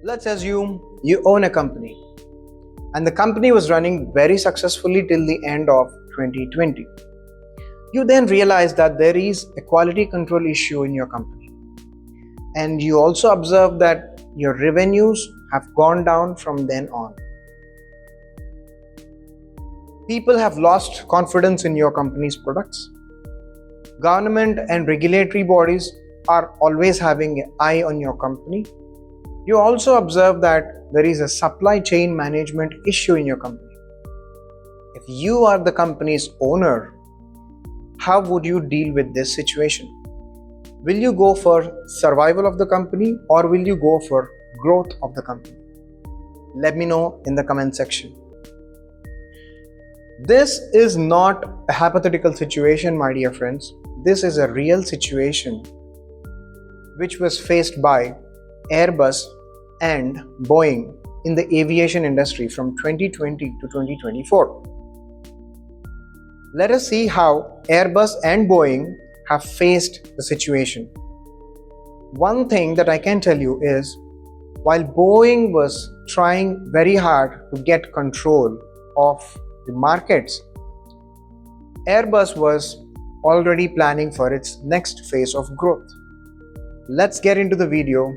Let's assume you own a company and the company was running very successfully till the end of 2020. You then realize that there is a quality control issue in your company, and you also observe that your revenues have gone down from then on. People have lost confidence in your company's products. Government and regulatory bodies are always having an eye on your company. You also observe that there is a supply chain management issue in your company. If you are the company's owner, how would you deal with this situation? Will you go for survival of the company or will you go for growth of the company? Let me know in the comment section. This is not a hypothetical situation, my dear friends. This is a real situation which was faced by Airbus and Boeing in the aviation industry from 2020 to 2024. Let us see how Airbus and Boeing have faced the situation. One thing that I can tell you is, while Boeing was trying very hard to get control of the markets, Airbus was already planning for its next phase of growth. Let's get into the video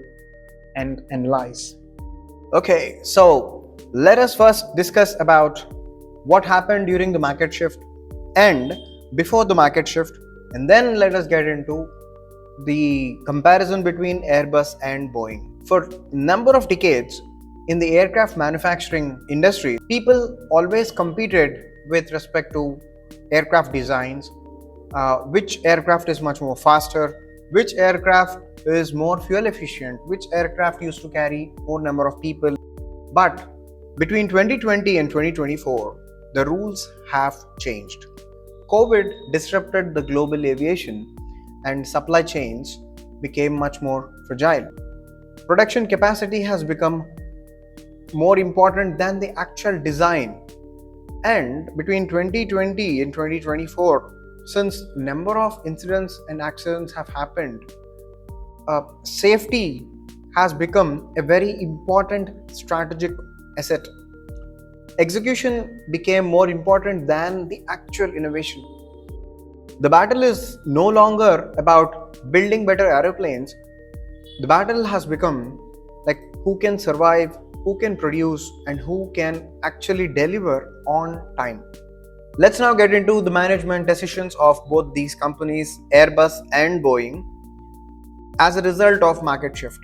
and analyze. Okay, so let us first discuss about what happened during the market shift and before the market shift, and then let us get into the comparison between Airbus and Boeing. For a number of decades in the aircraft manufacturing industry, people always competed with respect to aircraft designs, which aircraft is much more faster, which aircraft is more fuel efficient, which aircraft used to carry more number of people. But between 2020 and 2024, the rules have changed. COVID disrupted the global aviation and supply chains became much more fragile. Production capacity has become more important than the actual design. And between 2020 and 2024, since number of incidents and accidents have happened, safety has become a very important strategic asset. Execution became more important than the actual innovation. The battle is no longer about building better aeroplanes. The battle has become like who can survive, who can produce, and who can actually deliver on time. Let's now get into the management decisions of both these companies, Airbus and Boeing, as a result of market shift.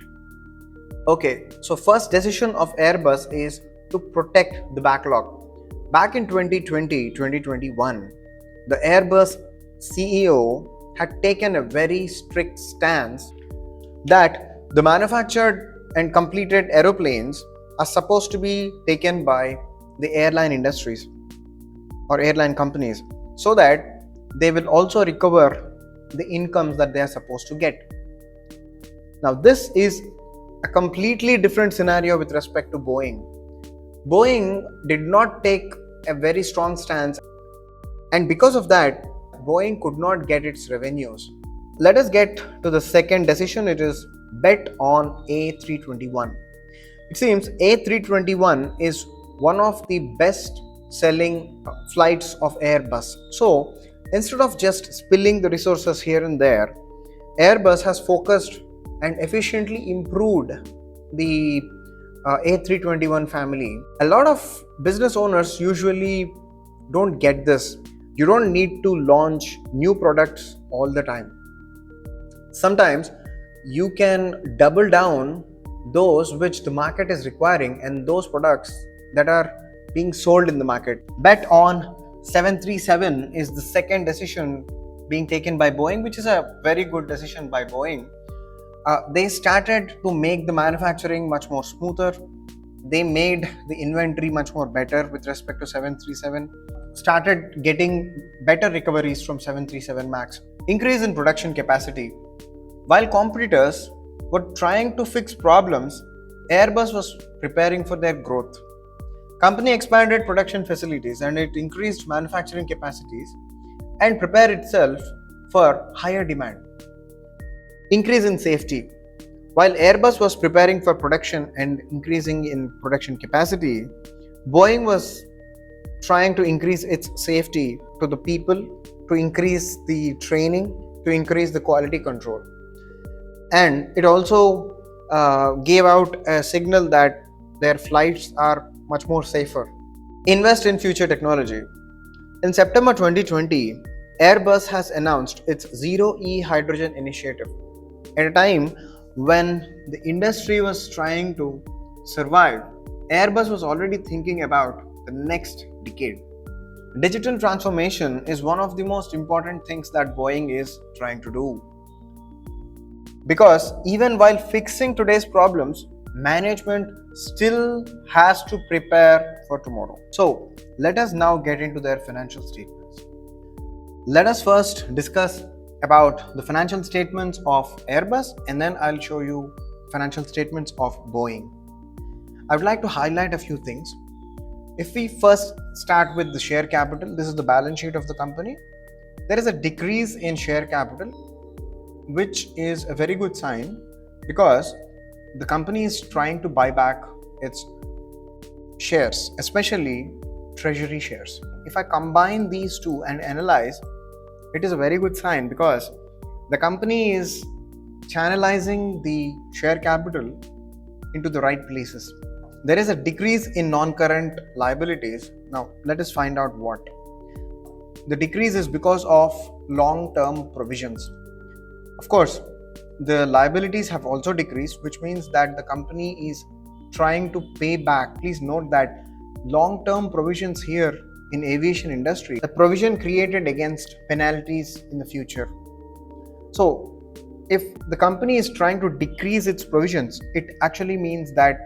Okay, so first decision of Airbus is to protect the backlog. Back in 2020-2021, the Airbus CEO had taken a very strict stance that the manufactured and completed aeroplanes are supposed to be taken by the airline industries or airline companies, so that they will also recover the incomes that they are supposed to get. Now, this is a completely different scenario with respect to Boeing. Boeing did not take a very strong stance, and because of that, Boeing could not get its revenues. Let us get to the second decision. It is bet on A321. It seems A321 is one of the best selling flights of Airbus. So instead of just spilling the resources here and there, Airbus has focused and efficiently improved the A321 family. A lot of business owners usually don't get this. You don't need to launch new products all the time. Sometimes you can double down those which the market is requiring and those products that are being sold in the market. Bet on 737 is the second decision being taken by Boeing, which is a very good decision by Boeing. They started to make the manufacturing much more smoother. They made the inventory much more better with respect to 737. Started getting better recoveries from 737 MAX. Increase in production capacity. While competitors were trying to fix problems, Airbus was preparing for their growth. Company expanded production facilities and it increased manufacturing capacities and prepared itself for higher demand. Increase in safety. While Airbus was preparing for production and increasing in production capacity, Boeing was trying to increase its safety to the people, to increase the training, to increase the quality control. And it also gave out a signal that their flights are much more safer. Invest in future technology. In September 2020, Airbus has announced its Zero E Hydrogen initiative. At a time when the industry was trying to survive, Airbus was already thinking about the next decade. Digital transformation is one of the most important things that Boeing is trying to do. Because even while fixing today's problems, management still has to prepare for tomorrow. So, let us now get into their financial statements. Let us first discuss about the financial statements of Airbus, and then I'll show you financial statements of Boeing. I would like to highlight a few things. If we first start with the share capital, this is the balance sheet of the company. There is a decrease in share capital, which is a very good sign because the company is trying to buy back its shares, especially treasury shares. If I combine these two and analyze, it is a very good sign because the company is channelizing the share capital into the right places. There is a decrease in non-current liabilities. Now, let us find out what. The decrease is because of long-term provisions. Of course, the liabilities have also decreased, which means that the company is trying to pay back. Please note that long-term provisions here in aviation industry, the provision created against penalties in the future. So, if the company is trying to decrease its provisions, it actually means that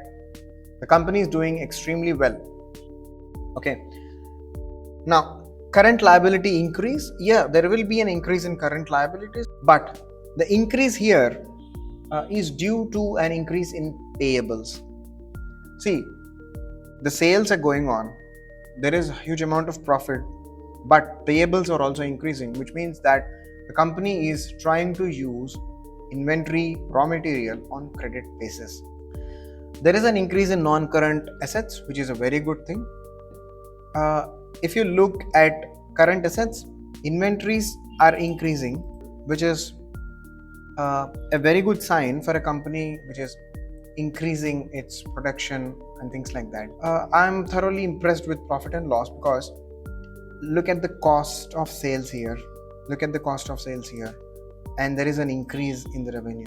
the company is doing extremely well. Okay. Now, current liability increase. Yeah, there will be an increase in current liabilities, but the increase here is due to an increase in payables. See, the sales are going on. There is a huge amount of profit, but payables are also increasing, which means that the company is trying to use inventory, raw material on credit basis. There is an increase in non-current assets, which is a very good thing. If you look at current assets, inventories are increasing, which is a very good sign for a company which is increasing its production and things like that. I'm thoroughly impressed with profit and loss because look at the cost of sales here. Look at the cost of sales here, and there is an increase in the revenue.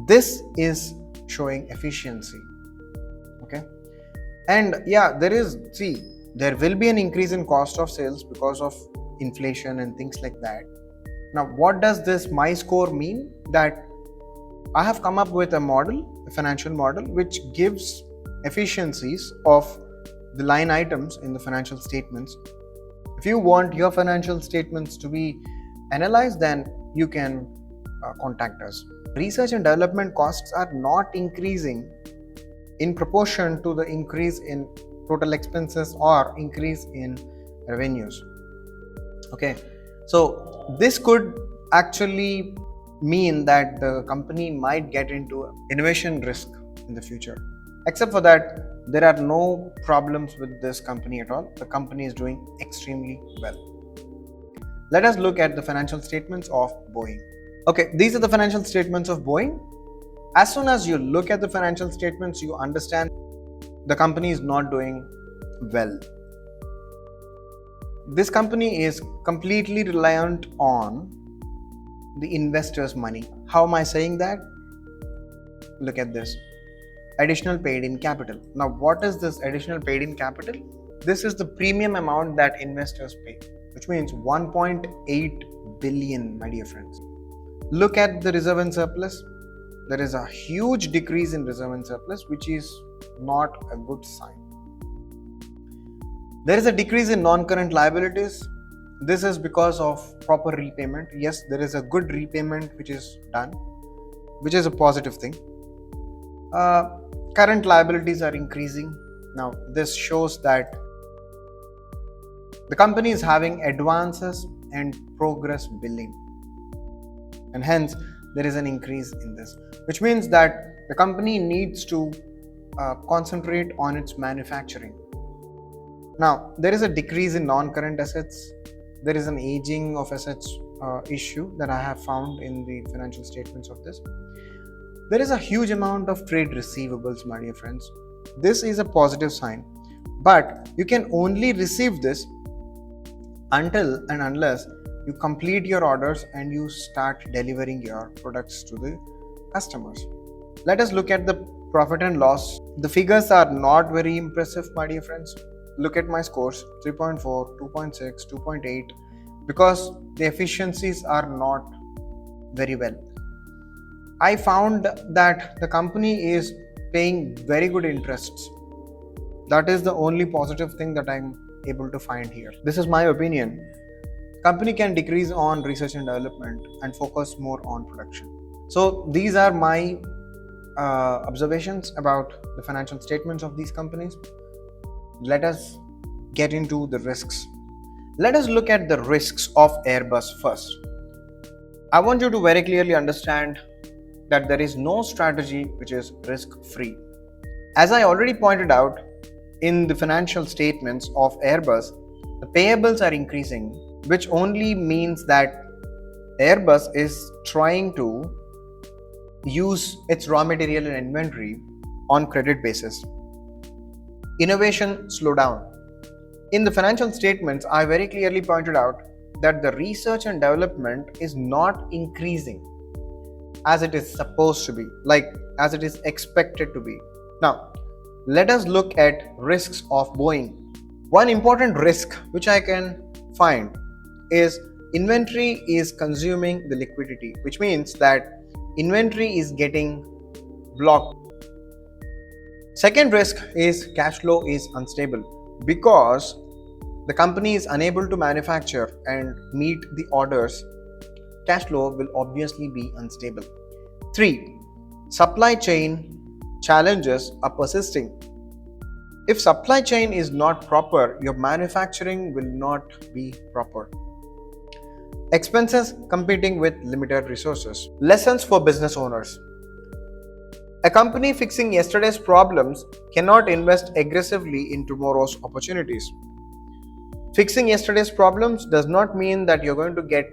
This is showing efficiency. Okay, and yeah, there will be an increase in cost of sales because of inflation and things like that. Now, what does this my score mean? That I have come up with a model, a financial model, which gives efficiencies of the line items in the financial statements. If you want your financial statements to be analyzed, then you can contact us. Research and development costs are not increasing in proportion to the increase in total expenses or increase in revenues. Okay, so this could actually mean that the company might get into innovation risk in the future. Except for that, there are no problems with this company at all. The company is doing extremely well. Let us look at the financial statements of Boeing. Okay, these are the financial statements of Boeing. As soon as you look at the financial statements, you understand the company is not doing well. This company is completely reliant on the investors' money. How am I saying that? Look at this. Additional paid in capital. Now, what is this additional paid in capital? This is the premium amount that investors pay, which means 1.8 billion, my dear friends. Look at the reserve and surplus. There is a huge decrease in reserve and surplus, which is not a good sign. There is a decrease in non-current liabilities. This is because of proper repayment. Yes, there is a good repayment which is done, which is a positive thing. Current liabilities are increasing. Now, this shows that the company is having advances and progress billing, and hence there is an increase in this, which means that the company needs to concentrate on its manufacturing. Now, there is a decrease in non-current assets. There is an aging of assets issue that I have found in the financial statements of this. There is a huge amount of trade receivables, my dear friends. This is a positive sign, but you can only receive this until and unless you complete your orders and you start delivering your products to the customers. Let us look at the profit and loss. The figures are not very impressive, my dear friends. Look at my scores: 3.4, 2.6, 2.8, because the efficiencies are not very well. I found that the company is paying very good interests. That is the only positive thing that I'm able to find here. This is my opinion. Company can decrease on research and development and focus more on production. So these are my observations about the financial statements of these companies. Let us get into the risks. Let us look at the risks of Airbus first. I want you to very clearly understand that there is no strategy which is risk-free. As I already pointed out, in the financial statements of Airbus, the payables are increasing, which only means that Airbus is trying to use its raw material and inventory on credit basis. Innovation slowdown. In the financial statements, I very clearly pointed out that the research and development is not increasing as it is supposed to be, like as it is expected to be. Now, let us look at risks of Boeing. One important risk which I can find is inventory is consuming the liquidity, which means that inventory is getting blocked. Second risk is cash flow is unstable because the company is unable to manufacture and meet the orders. Cash flow will obviously be unstable. 3. Supply chain challenges are persisting. If supply chain is not proper, your manufacturing will not be proper. Expenses competing with limited resources. Lessons for business owners. A company fixing yesterday's problems cannot invest aggressively in tomorrow's opportunities. Fixing yesterday's problems does not mean that you're going to get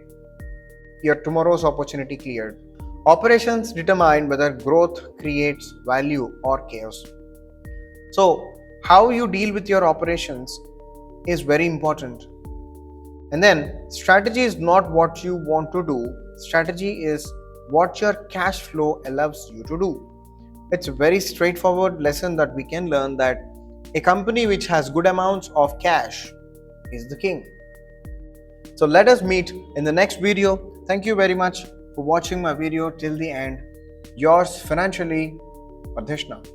your tomorrow's opportunity cleared. Operations determine whether growth creates value or chaos. So, how you deal with your operations is very important. And then, strategy is not what you want to do, strategy is what your cash flow allows you to do. It's a very straightforward lesson that we can learn, that a company which has good amounts of cash is the king. So let us meet in the next video. Thank you very much for watching my video till the end. Yours financially, Vardhishna.